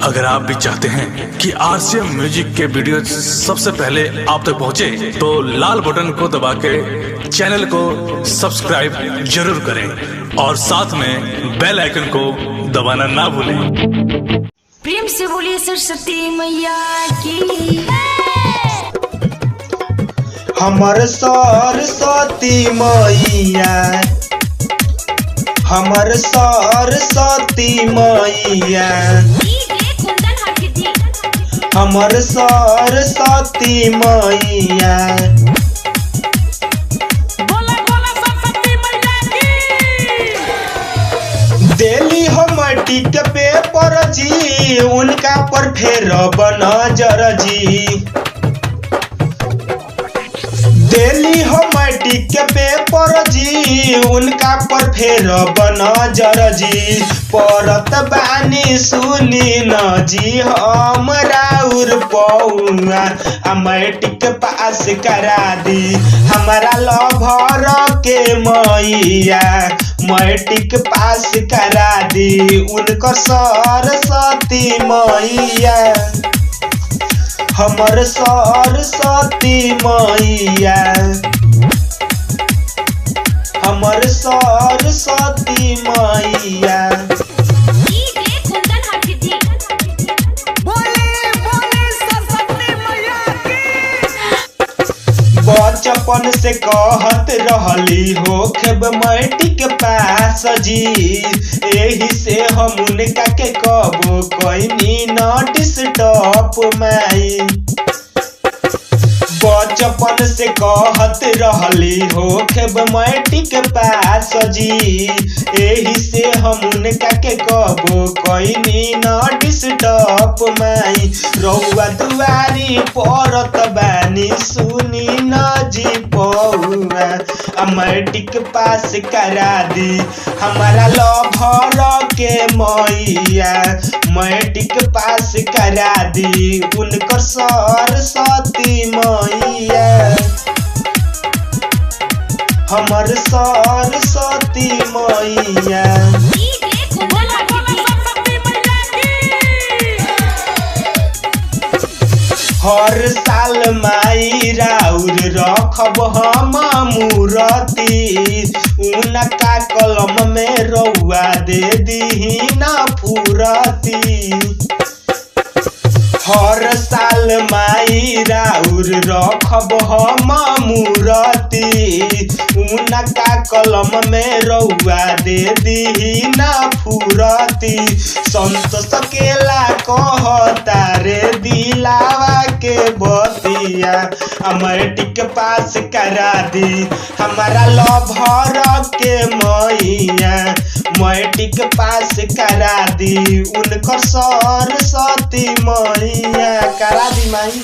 अगर आप भी चाहते हैं कि आरसीएम म्यूजिक के वीडियो सबसे पहले आप तक पहुंचे, तो लाल बटन को दबा के चैनल को सब्सक्राइब जरूर करें और साथ में बेल आइकन को दबाना ना भूलें। प्रेम से बोलिए सरस्वती मैया की। हमर सरस्वती मैया, हमर सरस्वती मैया, हमर सरस्वती मैया। बोला बोला सरस्वती मैया की। देली हो माटी के पेपर जी, उनका पर फेर नजर जी। देली हो माटी के पेपर जी, उनका पर फेर नजर जी। परत बानी सुनी न जी हमरा उर पौआ, मैट्रिक पास करा दी हमारा लभर के मैया। मैट्रिक पास करा दी उनकर सरस्वती मैया। हमर सरस्वती मैया, हमर सरस्वती मैया। बचपन से कहत रहली हो खेब मैट्रिक पास जी, एही से हम उनका के कबो कइनी न डिस्टर्ब माई। बचपन से कहत रहली हो खेब मैट्रिक पास जी, एही से हम उनका के कबो कइनी न डिस्टर्ब माई। रउआ दुआरी परत बानी सुनी न जी पौआ, मैट्रिक पास करा दी हमारा लभर के मैया। मैट्रिक पास करा दी उनकर सरस्वती मैया। हमर सरस्वती मैया। हर साल माई राउर रखब हम मूरती, उनका कलम में रउआ दे दीही ना फुरती। हर साल माई राउर रखब हम मूरती, उनका कलम में रउआ दे दीही ना फुरती। संत सकेला कहता रे दिलावा के बतिया, मैट्रिक पास करा दी हमारा लभर के मैया। मैट्रिक पास करा दी उनकर सरस्वती मैया। करा दी माई।